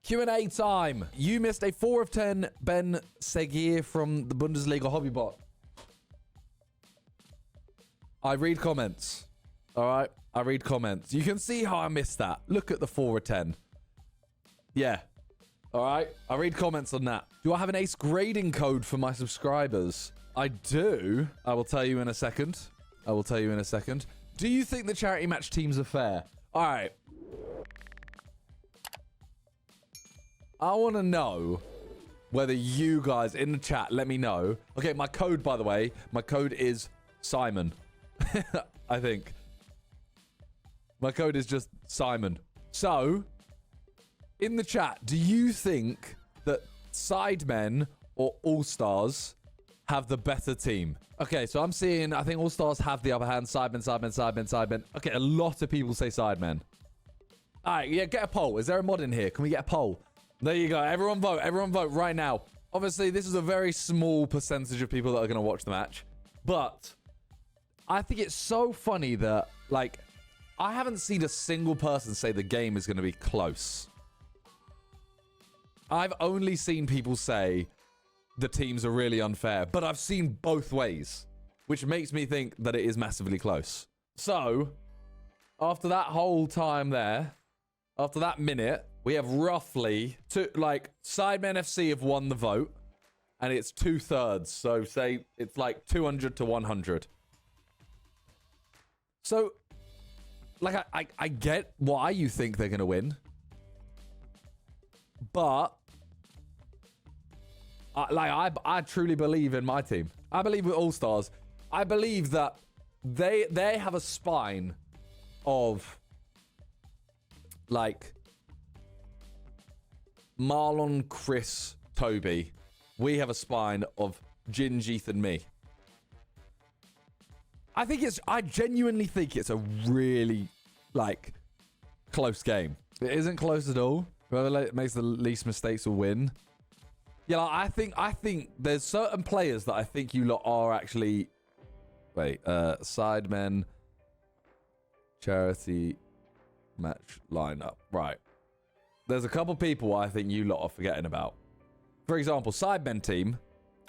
Q&A time. You missed a 4 of 10 Ben Seguir from the Bundesliga Hobbybot. I read comments. All right? I read comments. You can see how I missed that. Look at the 4 of 10. Yeah. All right? I read comments on that. Do I have an ace grading code for my subscribers? I do. I will tell you in a second. Do you think the charity match teams are fair? All right. I want to know whether you guys in the chat, let me know. Okay, my code, by the way, my code is Simon. I think. My code is just Simon. So, in the chat, do you think that Sidemen or All-Stars have the better team? Okay, so I'm seeing, I think All-Stars have the upper hand. Sidemen. Okay, a lot of people say Sidemen. All right, yeah, get a poll. Is there a mod in here? Can we get a poll? There you go. Everyone vote right now. Obviously, this is a very small percentage of people that are going to watch the match. But I think it's so funny that, like, I haven't seen a single person say the game is going to be close. I've only seen people say the teams are really unfair, but I've seen both ways, which makes me think that it is massively close. So, after that whole time there, after that minute, we have roughly, Sidemen FC have won the vote, and it's 2/3. So, say it's like 200 to 100. So, like, I get why you think they're going to win. But, I truly believe in my team. I believe with All-Stars. I believe that they have a spine of, like, Marlon, Chris, Toby. We have a spine of Gingeeth and me. I genuinely think it's a really, like, close game. It isn't close at all. Whoever makes the least mistakes will win. Yeah, like, I think there's certain players that I think you lot are actually... Wait, Sidemen charity match lineup. Right. There's a couple people I think you lot are forgetting about. For example, Sidemen team.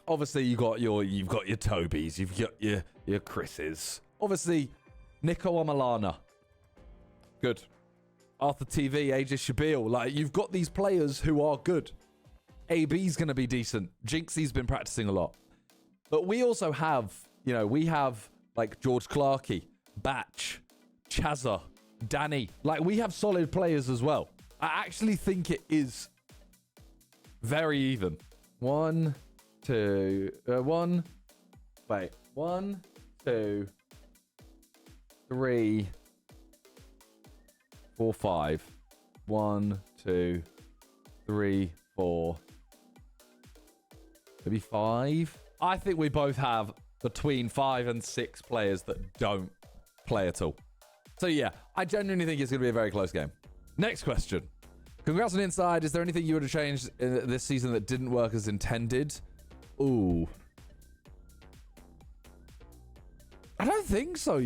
Obviously, you've got your Tobys, you've got your Chris's. Obviously, Nico Amalana. Good. Arthur TV, AJ Shabil. Like, you've got these players who are good. AB's going to be decent. Jinxie's been practicing a lot. But we also have, we have, like, George Clarkey, Batch, Chazza, Danny. Like, we have solid players as well. I actually think it is very even. 1, 2, 1, 2, 3, 4, 5. 1, 2, 3, 4. Maybe 5. I think we both have between 5 and 6 players that don't play at all. So yeah, I genuinely think it's going to be a very close game. Next question. Congrats on Inside. Is there anything you would have changed in this season that didn't work as intended? Ooh. I don't think so,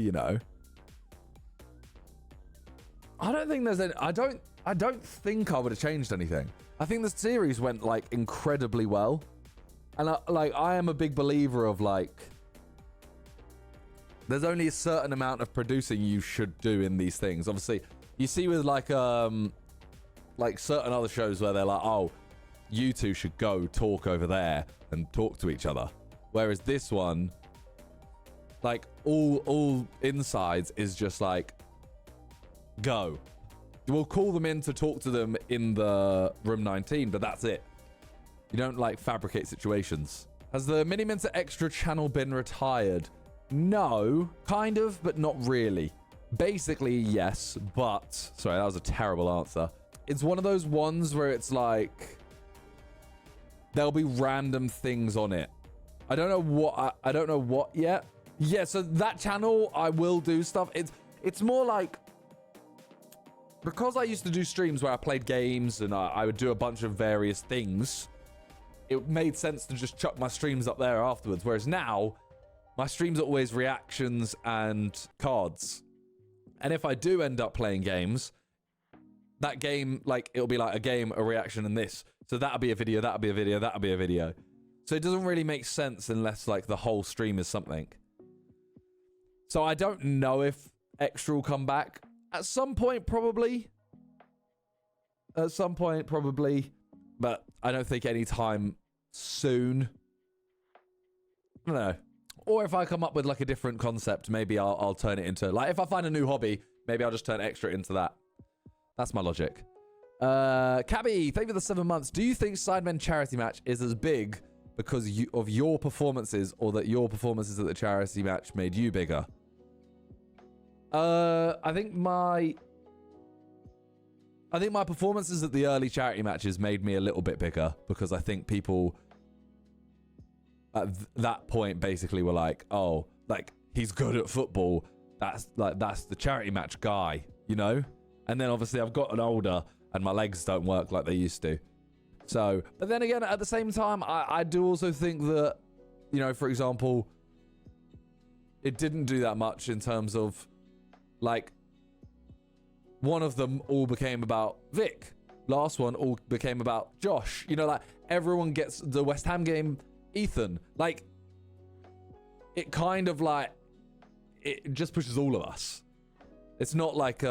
I don't think there's any... I don't think I would have changed anything. I think the series went, like, incredibly well. And, I am a big believer of, like... There's only a certain amount of producing you should do in these things. Obviously, you see with, like certain other shows where they're like, oh, you two should go talk over there and talk to each other. Whereas this one, like, all insides is just like, go. We'll call them in to talk to them in the room 19, but that's it. You don't, like, fabricate situations. Has the Miniminter extra channel been retired? No, kind of, but not really. Basically, yes, but... Sorry, that was a terrible answer. It's one of those ones where it's like... There'll be random things on it. I don't know what... I don't know what yet. Yeah, so that channel, I will do stuff. It's more like... Because I used to do streams where I played games and I would do a bunch of various things, it made sense to just chuck my streams up there afterwards. Whereas now, my streams are always reactions and cards. And if I do end up playing games, that game, like, it'll be like a game, a reaction, and this. So that'll be a video, that'll be a video, that'll be a video. So it doesn't really make sense unless, like, the whole stream is something. So I don't know if extra will come back. At some point, probably. At some point, probably. But I don't think anytime soon. I don't know. Or if I come up with, like, a different concept, maybe I'll turn it into... Like, if I find a new hobby, maybe I'll just turn extra into that. That's my logic. Cabby, thank you for the 7 months. Do you think Sidemen charity match is as big because of your performances, or that your performances at the charity match made you bigger? I think my performances at the early charity matches made me a little bit bigger, because I think people at that point basically were like, oh, like, he's good at football. That's the charity match guy, you know? And then obviously I've gotten older and my legs don't work like they used to. So, but then again, at the same time, I do also think that, you know, for example, it didn't do that much in terms of, like, one of them all became about Vic. Last one all became about Josh. You know, like, everyone gets the West Ham game, Ethan. Like, it kind of, like, it just pushes all of us. It's not like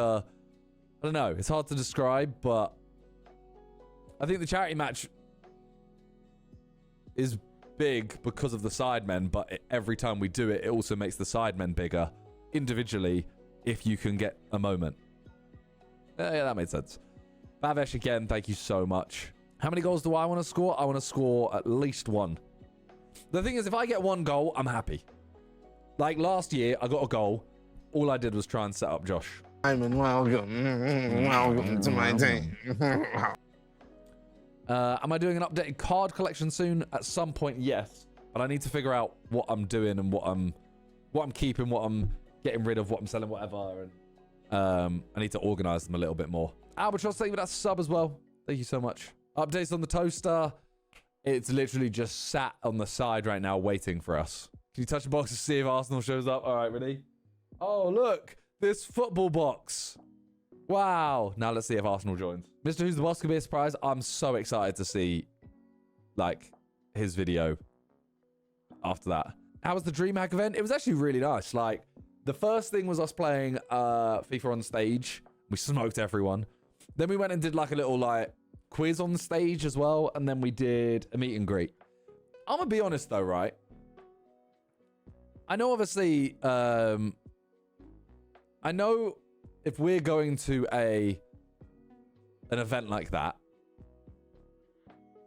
I don't know. It's hard to describe, but I think the charity match is big because of the Sidemen, but every time we do it, it also makes the Sidemen bigger individually if you can get a moment. Yeah, that made sense. Bavesh again, thank you so much. How many goals do I want to score? I want to score at least one. The thing is, if I get one goal, I'm happy. Like last year, I got a goal. All I did was try and set up Josh. Welcome to my team. Am I doing an updated card collection soon? At some point, yes. But I need to figure out what I'm doing and what I'm keeping, what I'm getting rid of, what I'm selling, whatever. And I need to organize them a little bit more. Albatross, thank you for that sub as well. Thank you so much. Updates on the toaster. It's literally just sat on the side right now waiting for us. Can you touch the box to see if Arsenal shows up? All right, ready? Oh, look. This football box. Wow. Now let's see if Arsenal joins. Mr. Who's the Boss could be a surprise. I'm so excited to see, like, his video after that. How was the DreamHack event? It was actually really nice. Like, the first thing was us playing FIFA on stage. We smoked everyone. Then we went and did, like, a little, like, quiz on stage as well. And then we did a meet and greet. I'm going to be honest, though, right? I know, obviously... I know if we're going to an event like that,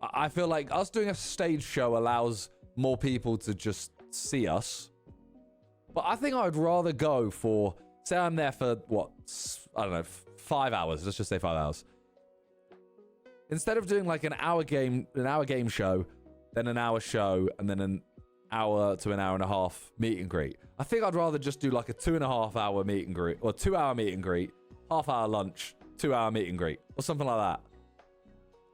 I feel like us doing a stage show allows more people to just see us. But I think I'd rather go for, say I'm there for, what, I don't know, 5 hours. Let's just say 5 hours. Instead of doing like an hour game show, then an hour show, and then an hour to an hour and a half meet and greet. I think I'd rather just do like a 2.5 hour meet and greet, or 2 hour meet and greet, half-hour lunch, 2 hour meet and greet, or something like that.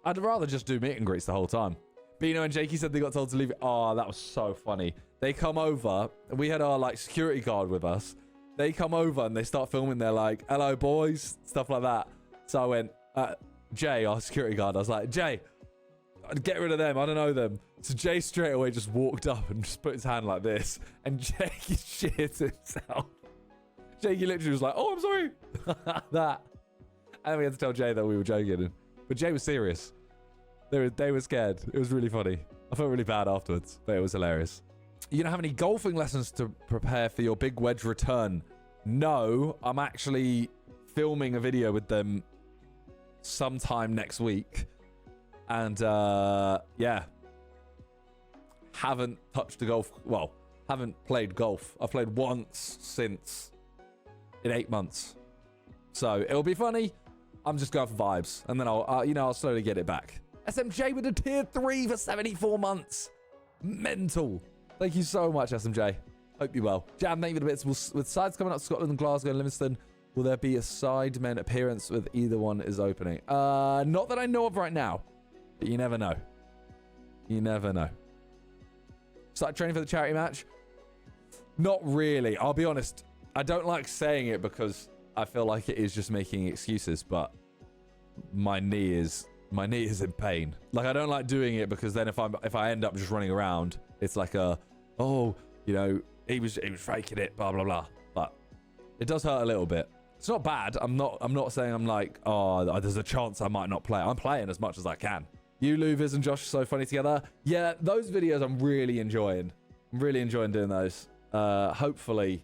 I'd rather just do meet and greets the whole time. Bino and Jakey said they got told to leave it. Oh, that was so funny. They come over, and we had our like security guard with us. They come over and they start filming. They're like, "Hello, boys," stuff like that. So I went, Jay, our security guard. I was like, Jay, get rid of them. I don't know them. So Jay straight away just walked up and just put his hand like this, and Jakey shit himself. Jakey literally was like, "Oh, I'm sorry." That. And then we had to tell Jay that we were joking. But Jay was serious. They were scared. It was really funny. I felt really bad afterwards, but it was hilarious. You don't have any golfing lessons to prepare for your big wedge return? No, I'm actually filming a video with them sometime next week. And, yeah. Haven't touched a golf. Well, haven't played golf. I've played once since in 8 months. So it'll be funny. I'm just going for vibes. And then I'll slowly get it back. SMJ with a tier 3 for 74 months. Mental. Thank you so much, SMJ. Hope you're well. Jam, thank you for the bits. With sides coming up, Scotland, Glasgow, and Livingston, will there be a Sidemen appearance with either one is opening? Not that I know of right now. But you never know. You never know. Start training for the charity match? Not really. I'll be honest. I don't like saying it because I feel like it is just making excuses, but my knee is in pain. Like, I don't like doing it because then if I end up just running around, it's like oh, you know, he was faking it, blah blah blah. But it does hurt a little bit. It's not bad. I'm not saying I'm like, oh, there's a chance I might not play. I'm playing as much as I can. You, Luviz, and Josh are so funny together. Yeah, those videos I'm really enjoying. I'm really enjoying doing those. Hopefully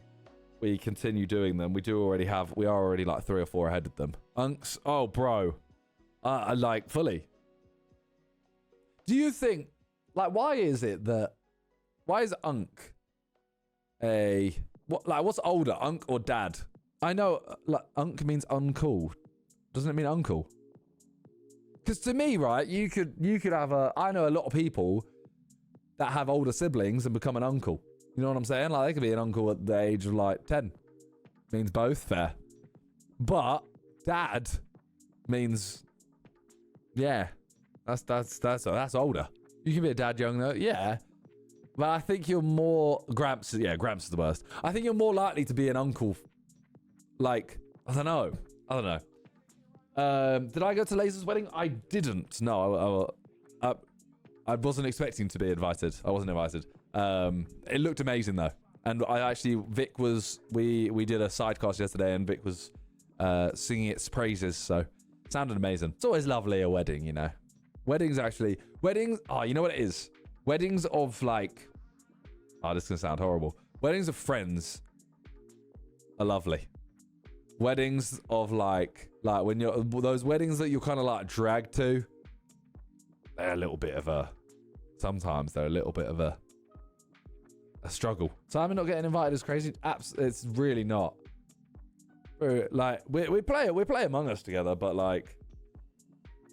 we continue doing them. We are already like 3 or 4 ahead of them. Unks, oh bro. I like fully. Do you think, like, why is Unk what's older, Unk or Dad? I know, like, Unk means uncool. Doesn't it mean uncle? Because to me, right, you could have I know a lot of people that have older siblings and become an uncle. You know what I'm saying? Like, they could be an uncle at the age of like 10. Means both, fair. But Dad means, yeah, that's older. You can be a dad young though, yeah. But I think you're more Gramps. Yeah, Gramps is the worst. I think you're more likely to be an uncle. Like, I don't know. Did I go to Laser's wedding? I didn't. No, I wasn't expecting to be invited. I wasn't invited. It looked amazing though, and Vic was. We did a sidecast yesterday, and Vic was singing its praises. So it sounded amazing. It's always lovely a wedding, you know. Weddings. Oh, you know what it is? Weddings of like. Oh, this is gonna sound horrible. Weddings of friends are lovely. Weddings of like when you're those weddings that you're kind of like dragged to. They're a little bit of a. Sometimes they're a little bit of a struggle. Simon not getting invited is crazy. It's really not. Like we play Among Us together, but like,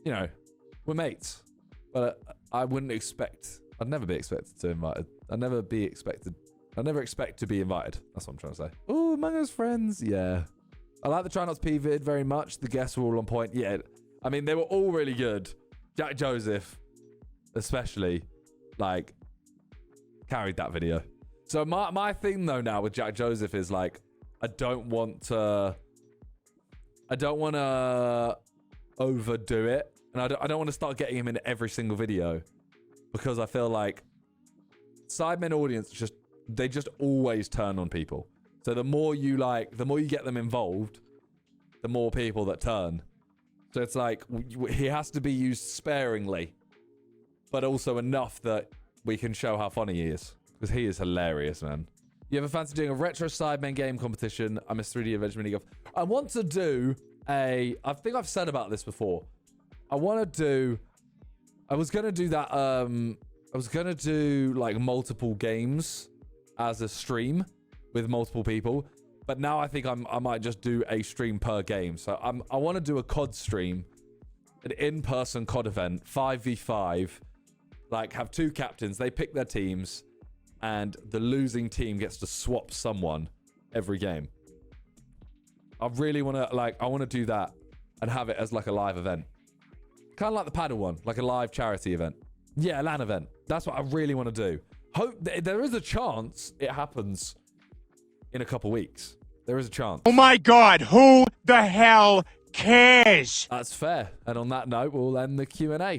you know, we're mates. But I'd never be expected to invited. I'd never expect to be invited. That's what I'm trying to say. Oh, Among Us friends, yeah. I like the Try Not to Pee vid very much. The guests were all on point. Yeah, I mean they were all really good. Jack Joseph, especially, like, carried that video. So my thing though now with Jack Joseph is like, I don't want to overdo it, and I don't want to start getting him in every single video, because I feel like Sidemen audience they just always turn on people. So the more you get them involved, the more people that turn. So it's like he has to be used sparingly, but also enough that we can show how funny he is, because he is hilarious, man. You ever fancy doing a retro Sidemen game competition? I miss 3D Adventure Mini Golf. I want to do I think I've said about this before. I was gonna do that. I was gonna do like multiple games as a stream with multiple people, but now I think I might just do a stream per game. So I want to do a COD stream, an in-person COD event, 5v5, like have 2 captains, they pick their teams, and the losing team gets to swap someone every game. I really want to I want to do that and have it as like a live event. Kind of like the paddle one, like a live charity event. Yeah, a LAN event. That's what I really want to do. Hope there is a chance it happens in a couple weeks. There is a chance. Oh my God, who the hell cares? That's fair. And on that note, we'll end the Q&A.